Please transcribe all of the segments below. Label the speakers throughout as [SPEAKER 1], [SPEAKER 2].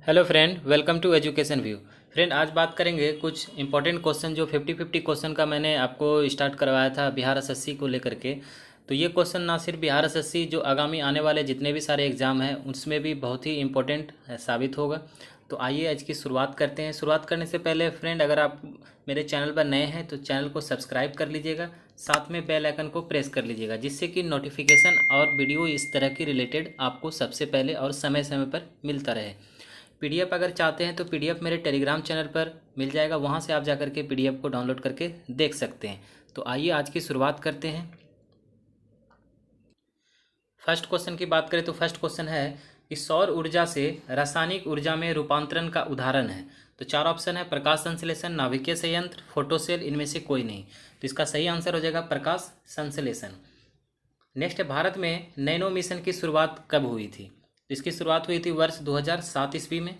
[SPEAKER 1] Hello friend, welcome to education view. Friend, आज बात करेंगे कुछ इंपॉर्टेंट क्वेश्चन जो 50-50 क्वेश्चन का मैंने आपको स्टार्ट करवाया था बिहार एसएससी को लेकर के। तो ये क्वेश्चन ना सिर्फ बिहार एसएससी, जो आगामी आने वाले जितने भी सारे एग्ज़ाम हैं उसमें भी बहुत ही इंपॉर्टेंट साबित होगा। तो आइए आज की शुरुआत करते हैं। शुरुआत करने से पहले फ्रेंड, अगर आप मेरे चैनल पर नए हैं तो चैनल को सब्सक्राइब कर लीजिएगा, साथ में बेल आइकन को प्रेस कर लीजिएगा, जिससे कि नोटिफिकेशन और वीडियो इस तरह की रिलेटेड आपको सबसे पहले और समय समय पर मिलता रहे। पीडीएफ अगर चाहते हैं तो पीडीएफ मेरे टेलीग्राम चैनल पर मिल जाएगा, वहां से आप जाकर के पीडीएफ को डाउनलोड करके देख सकते हैं। तो आइए आज की शुरुआत करते हैं। फर्स्ट क्वेश्चन की बात करें तो फर्स्ट क्वेश्चन है कि सौर ऊर्जा से रासायनिक ऊर्जा में रूपांतरण का उदाहरण है। तो चार ऑप्शन है: प्रकाश संश्लेषण, नाभिकीय संयंत्र, फोटोसेल, इनमें से कोई नहीं। तो इसका सही आंसर हो जाएगा प्रकाश संश्लेषण। नेक्स्ट है, भारत में नैनो मिशन की शुरुआत कब हुई थी? तो इसकी शुरुआत हुई थी वर्ष 2007 ईस्वी में।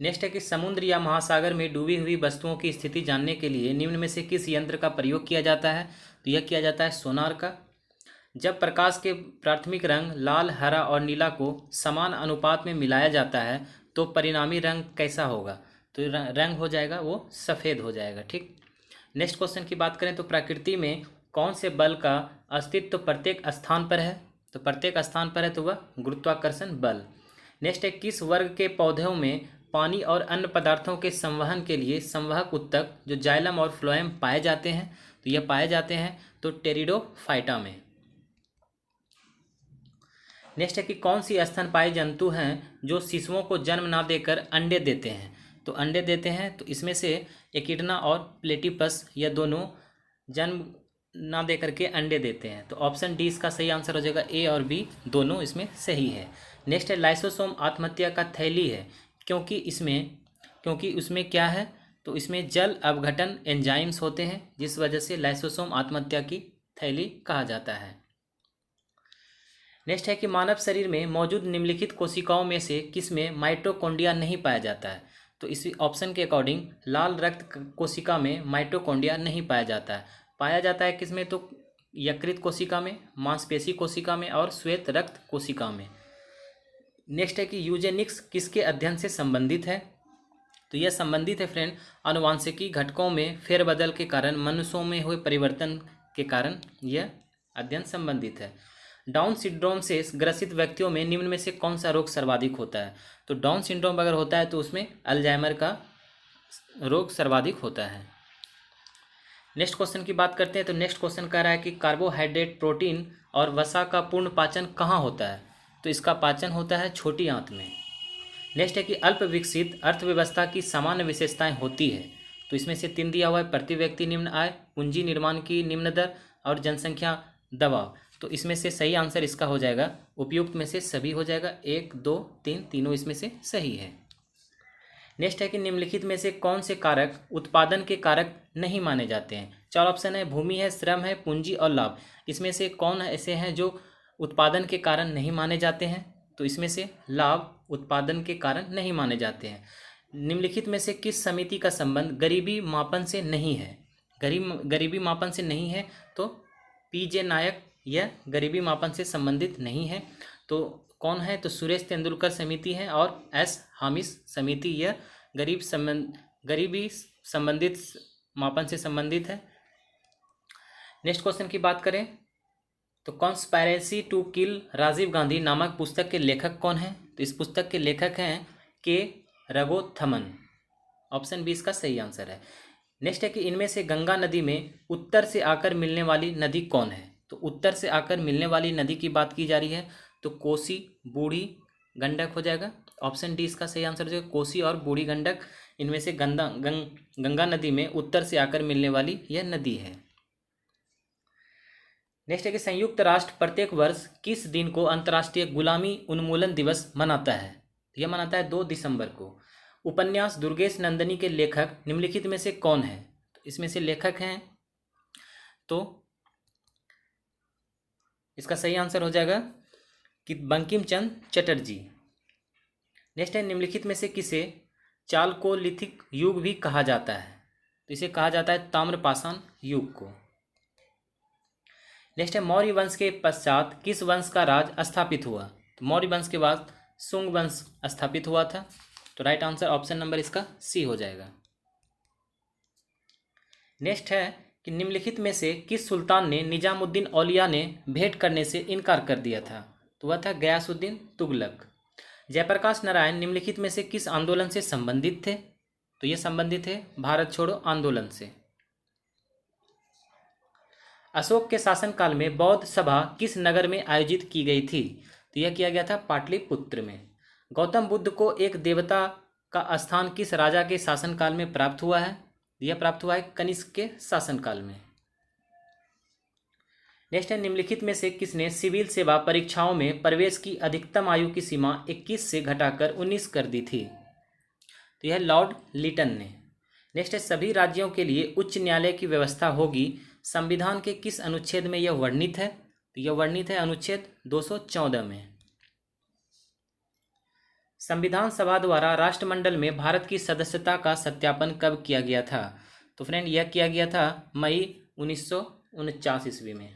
[SPEAKER 1] नेक्स्ट है कि समुद्र या महासागर में डूबी हुई वस्तुओं की स्थिति जानने के लिए निम्न में से किस यंत्र का प्रयोग किया जाता है? तो यह किया जाता है सोनार का। जब प्रकाश के प्राथमिक रंग लाल, हरा और नीला को समान अनुपात में मिलाया जाता है तो परिणामी रंग कैसा होगा? तो रंग हो जाएगा वो सफ़ेद हो जाएगा। ठीक। नेक्स्ट क्वेश्चन की बात करें तो प्रकृति में कौन से बल का अस्तित्व प्रत्येक स्थान पर है? तो प्रत्येक स्थान पर है तो वह गुरुत्वाकर्षण बल। नेक्स्ट है, किस वर्ग के पौधों में पानी और अन्य पदार्थों के संवहन के लिए संवहक ऊतक जो जाइलम और फ्लोएम पाए जाते हैं? तो यह पाए जाते हैं तो टेरिडोफाइटा में। नेक्स्ट है कि कौन सी स्तनपायी जंतु हैं जो शिशुओं को जन्म ना देकर अंडे देते हैं? तो अंडे देते हैं तो इसमें से एकिडना और प्लेटिपस, यह दोनों जन्म ना दे करके अंडे देते हैं। तो ऑप्शन डी इसका सही आंसर हो जाएगा। ए और बी दोनों इसमें सही है। नेक्स्ट है, लाइसोसोम आत्महत्या का थैली है क्योंकि उसमें क्या है? तो इसमें जल अपघटन एंजाइम्स होते हैं, जिस वजह से लाइसोसोम आत्महत्या की थैली कहा जाता है। नेक्स्ट है कि मानव शरीर में मौजूद निम्नलिखित कोशिकाओं में से किसमें माइटोकॉन्ड्रिया नहीं पाया जाता है? तो इसी ऑप्शन के अकॉर्डिंग लाल रक्त कोशिका में माइटोकॉन्ड्रिया नहीं पाया जाता है। पाया जाता है किसमें? तो यकृत कोशिका में, मांसपेशी कोशिका में और श्वेत रक्त कोशिका में। नेक्स्ट है कि यूजेनिक्स किसके अध्ययन से संबंधित है? तो यह संबंधित है फ्रेंड आनुवांशिकी घटकों में फेरबदल के कारण मनुष्यों में हुए परिवर्तन के कारण यह अध्ययन संबंधित है। डाउन सिंड्रोम से ग्रसित व्यक्तियों में निम्न में से कौन सा रोग सर्वाधिक होता है? तो डाउन सिंड्रोम अगर होता है तो उसमें अल्जाइमर का रोग सर्वाधिक होता है। नेक्स्ट क्वेश्चन की बात करते हैं। तो नेक्स्ट क्वेश्चन कह रहा है कि कार्बोहाइड्रेट, प्रोटीन और वसा का पूर्ण पाचन कहाँ होता है? तो इसका पाचन होता है छोटी आंत में। नेक्स्ट है कि अल्प विकसित अर्थव्यवस्था की सामान्य विशेषताएं होती है। तो इसमें से 3 दिया हुआ है: प्रति व्यक्ति निम्न आय, पूंजी निर्माण की निम्न दर और जनसंख्या दबाव। तो इसमें से सही आंसर इसका हो जाएगा, उपयुक्त में से सभी हो जाएगा। 1, 2, 3 तीनों इसमें से सही है। नेक्स्ट है कि निम्नलिखित में से कौन से कारक उत्पादन के कारक नहीं माने जाते हैं? चार ऑप्शन है: भूमि है, श्रम है, पूंजी और लाभ। इसमें से कौन ऐसे हैं जो उत्पादन के कारण नहीं माने जाते हैं? तो इसमें से लाभ उत्पादन के कारण नहीं माने जाते हैं। निम्नलिखित में से किस समिति का संबंध गरीबी मापन से नहीं है? गरीबी मापन से नहीं है तो पीजे नायक यह गरीबी मापन से संबंधित नहीं है। तो कौन है? तो सुरेश तेंदुलकर समिति है और एस हामिस समिति, यह गरीबी संबंधित मापन से संबंधित है। नेक्स्ट क्वेश्चन की बात करें तो conspiracy to kill Rajiv Gandhi नामक पुस्तक के लेखक कौन है? तो इस पुस्तक के लेखक हैं के रघोत्थमन। ऑप्शन बी इसका सही आंसर है। नेक्स्ट है कि इनमें से गंगा नदी में उत्तर से आकर मिलने वाली नदी कौन है? तो उत्तर से आकर मिलने वाली नदी की बात की जा रही है तो कोसी, बूढ़ी, गंडक हो जाएगा। ऑप्शन डी इसका सही आंसर हो जाएगा। कोसी और बूढ़ी गंडक, इनमें से गंगा नदी में उत्तर से आकर मिलने वाली यह नदी है। नेक्स्ट है कि संयुक्त राष्ट्र प्रत्येक वर्ष किस दिन को अंतर्राष्ट्रीय गुलामी उन्मूलन दिवस मनाता है? यह मनाता है 2 दिसंबर को। उपन्यास दुर्गेश नंदिनी के लेखक निम्नलिखित में से कौन है? तो इसमें से लेखक हैं तो इसका सही आंसर हो जाएगा कि बंकिम चंद्र चटर्जी। नेक्स्ट है, निम्नलिखित में से किसे चालकोलिथिक युग भी कहा जाता है? तो इसे कहा जाता है ताम्रपाषाण युग को। नेक्स्ट है, मौर्य वंश के पश्चात किस वंश का राज स्थापित हुआ? तो मौर्य वंश के बाद सुंग वंश स्थापित हुआ था। तो राइट आंसर ऑप्शन नंबर इसका सी हो जाएगा। नेक्स्ट है कि निम्नलिखित में से किस सुल्तान ने निजामुद्दीन औलिया ने भेंट करने से इनकार कर दिया था? तो वह था गयासुद्दीन तुगलक। जयप्रकाश नारायण निम्नलिखित में से किस आंदोलन से संबंधित थे? तो ये संबंधित है भारत छोड़ो आंदोलन से। अशोक के शासनकाल में बौद्ध सभा किस नगर में आयोजित की गई थी? तो यह किया गया था पाटलिपुत्र में। गौतम बुद्ध को एक देवता का स्थान किस राजा के शासनकाल में प्राप्त हुआ है? यह प्राप्त हुआ है कनिष्क के शासनकाल में। नेक्स्ट है निम्नलिखित में से किसने सिविल सेवा परीक्षाओं में प्रवेश की अधिकतम आयु की सीमा 21 से घटाकर 19 कर दी थी? तो यह लॉर्ड लिटन ने। नेक्स्ट है सभी राज्यों के लिए उच्च न्यायालय की व्यवस्था होगी, संविधान के किस अनुच्छेद में यह वर्णित है? तो यह वर्णित है अनुच्छेद 214 में। संविधान सभा द्वारा राष्ट्रमंडल में भारत की सदस्यता का सत्यापन कब किया गया था? तो फ्रेंड यह किया गया था मई 1949 ईस्वी में।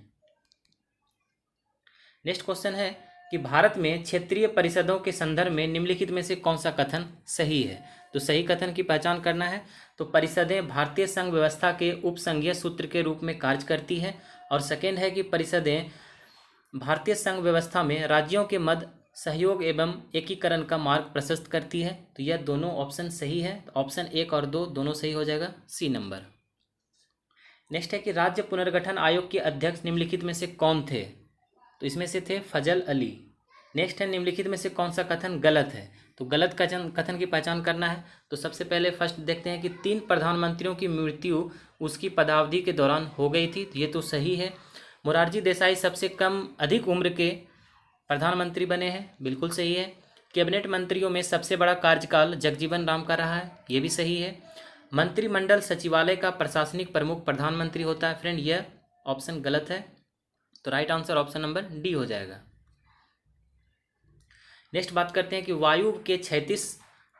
[SPEAKER 1] नेक्स्ट क्वेश्चन है कि भारत में क्षेत्रीय परिषदों के संदर्भ में निम्नलिखित में से कौन सा कथन सही है? तो सही कथन की पहचान करना है। तो परिषदें भारतीय संघ व्यवस्था के उपसंघीय सूत्र के रूप में कार्य करती है। और सेकेंड है कि परिषदें भारतीय संघ व्यवस्था में राज्यों के मध्य सहयोग एवं एकीकरण का मार्ग प्रशस्त करती है। तो यह दोनों ऑप्शन सही है। तो ऑप्शन 1 और 2 दोनों सही हो जाएगा, सी नंबर। नेक्स्ट है कि राज्य पुनर्गठन आयोग के अध्यक्ष निम्नलिखित में से कौन थे? तो इसमें से थे फजल अली। नेक्स्ट है निम्नलिखित में से कौन सा कथन गलत है? तो गलत कथन की पहचान करना है। तो सबसे पहले फर्स्ट देखते हैं कि 3 प्रधानमंत्रियों की मृत्यु उसकी पदावधि के दौरान हो गई थी। तो ये तो सही है। मोरारजी देसाई सबसे कम अधिक उम्र के प्रधानमंत्री बने हैं, बिल्कुल सही है। कैबिनेट मंत्रियों में सबसे बड़ा कार्यकाल जगजीवन राम का रहा है, ये भी सही है। मंत्रिमंडल सचिवालय का प्रशासनिक प्रमुख प्रधानमंत्री होता है। फ्रेंड यह ऑप्शन गलत है। तो right answer option number D हो जाएगा। नेक्स्ट बात करते हैं कि वायु के क्षैतिज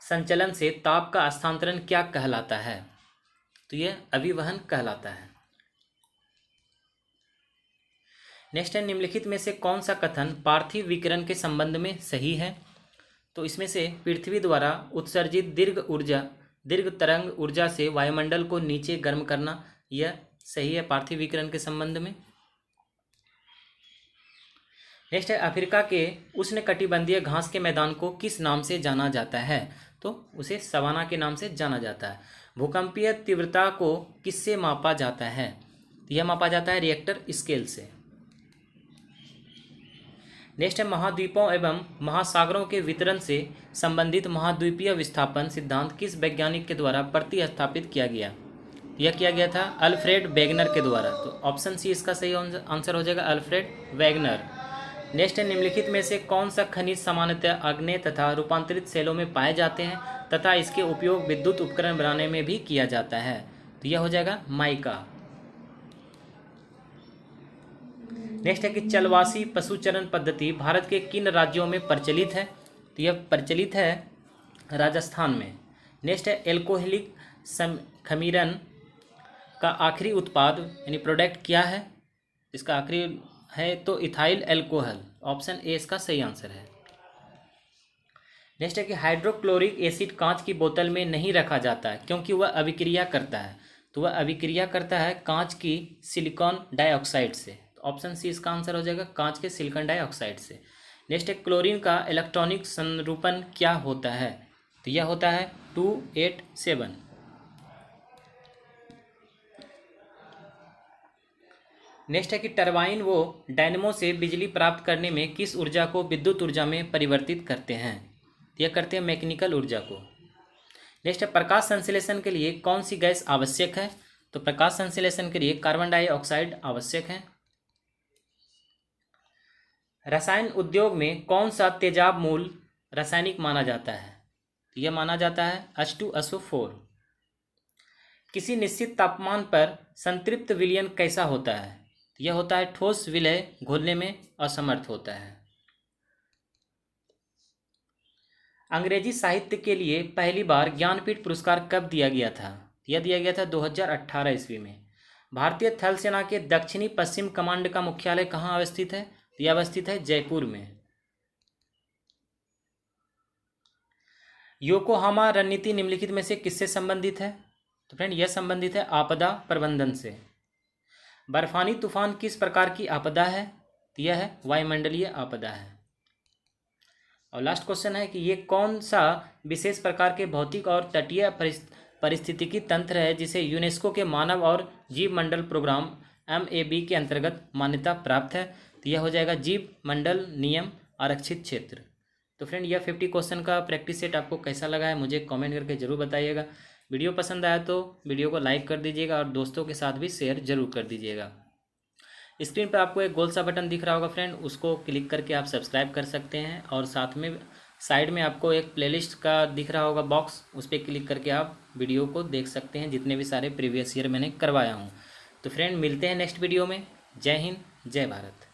[SPEAKER 1] संचलन से ताप का स्थानांतरण क्या कहलाता है? तो यह अभिवहन कहलाता है। नेक्स्ट है निम्नलिखित में से कौन सा कथन पार्थिव विकिरण के संबंध में सही है? तो इसमें से पृथ्वी द्वारा उत्सर्जित दीर्घ तरंग ऊर्जा से वायुमंडल को नीचे गर्म करना, यह सही है पार्थिव विकिरण के संबंध में। नेक्स्ट है अफ्रीका के उष्णकटिबंधीय घास के मैदान को किस नाम से जाना जाता है? तो उसे सवाना के नाम से जाना जाता है। भूकंपीय तीव्रता को किससे मापा जाता है? यह मापा जाता है रिएक्टर स्केल से। नेक्स्ट है महाद्वीपों एवं महासागरों के वितरण से संबंधित महाद्वीपीय विस्थापन सिद्धांत किस वैज्ञानिक के द्वारा प्रतिस्थापित किया गया? यह किया गया था अल्फ्रेड वेगनर के द्वारा। तो ऑप्शन सी इसका सही आंसर हो जाएगा, अल्फ्रेड वेगनर। नेक्स्ट है निम्नलिखित में से कौन सा खनिज सामान्यतः आग्नेय तथा रूपांतरित सेलों में पाए जाते हैं तथा इसके उपयोग विद्युत उपकरण बनाने में भी किया जाता है? तो यह हो जाएगा माइका। नेक्स्ट है कि चलवासी पशुचरण पद्धति भारत के किन राज्यों में प्रचलित है? तो यह प्रचलित है राजस्थान में। नेक्स्ट है एल्कोहलिक खमीरन का आखिरी उत्पाद यानी प्रोडक्ट क्या है? इसका आखिरी है तो इथाइल एल्कोहल। ऑप्शन ए इसका सही आंसर है। नेक्स्ट है कि हाइड्रोक्लोरिक एसिड कांच की बोतल में नहीं रखा जाता है क्योंकि वह अभिक्रिया करता है। तो वह अभिक्रिया करता है कांच की सिलिकॉन डाइऑक्साइड से। ऑप्शन सी इसका आंसर हो जाएगा, कांच के सिलिकॉन डाइऑक्साइड से। नेक्स्ट है क्लोरीन का इलेक्ट्रॉनिक संरूपण क्या होता है? तो यह होता है 287। नेक्स्ट है कि टरबाइन वो डायनेमो से बिजली प्राप्त करने में किस ऊर्जा को विद्युत ऊर्जा में परिवर्तित करते हैं? यह करते हैं मैकेनिकल ऊर्जा को। नेक्स्ट है प्रकाश संश्लेषण के लिए कौन सी गैस आवश्यक है? तो प्रकाश संश्लेषण के लिए कार्बन डाइऑक्साइड आवश्यक है। रसायन उद्योग में कौन सा तेजाब मूल रासायनिक माना जाता है? यह माना जाता है H2SO4। किसी निश्चित तापमान पर संतृप्त विलयन कैसा होता है? यह होता है ठोस विलय घोलने में असमर्थ होता है। अंग्रेजी साहित्य के लिए पहली बार ज्ञानपीठ पुरस्कार कब दिया गया था? यह दिया गया था 2018 ईस्वी में। भारतीय थल सेना के दक्षिणी पश्चिम कमांड का मुख्यालय कहाँ अवस्थित है? यह अवस्थित है जयपुर में। योकोहामा रणनीति निम्नलिखित में से किससे संबंधित है? तो फ्रेंड यह संबंधित है आपदा प्रबंधन से। बर्फानी तूफान किस प्रकार की आपदा है? तो यह है वायुमंडलीय आपदा है। और लास्ट क्वेश्चन है कि ये कौन सा विशेष प्रकार के भौतिक और तटीय पारिस्थितिकी तंत्र है जिसे यूनेस्को के मानव और जीव मंडल प्रोग्राम MAB के अंतर्गत मान्यता प्राप्त है? तो यह हो जाएगा जीव मंडल नियम आरक्षित क्षेत्र। तो फ्रेंड यह 50 क्वेश्चन का प्रैक्टिस सेट आपको कैसा लगा है मुझे कमेंट करके ज़रूर बताइएगा। वीडियो पसंद आया तो वीडियो को लाइक कर दीजिएगा और दोस्तों के साथ भी शेयर जरूर कर दीजिएगा। स्क्रीन पर आपको एक गोल सा बटन दिख रहा होगा फ्रेंड, उसको क्लिक करके आप सब्सक्राइब कर सकते हैं और साथ में साइड में आपको एक प्लेलिस्ट का दिख रहा होगा बॉक्स, उस पर क्लिक करके आप वीडियो को देख सकते हैं जितने भी सारे प्रीवियस ईयर मैंने करवाया हूँ। तो फ्रेंड मिलते हैं नेक्स्ट वीडियो में। जय हिंद जय भारत।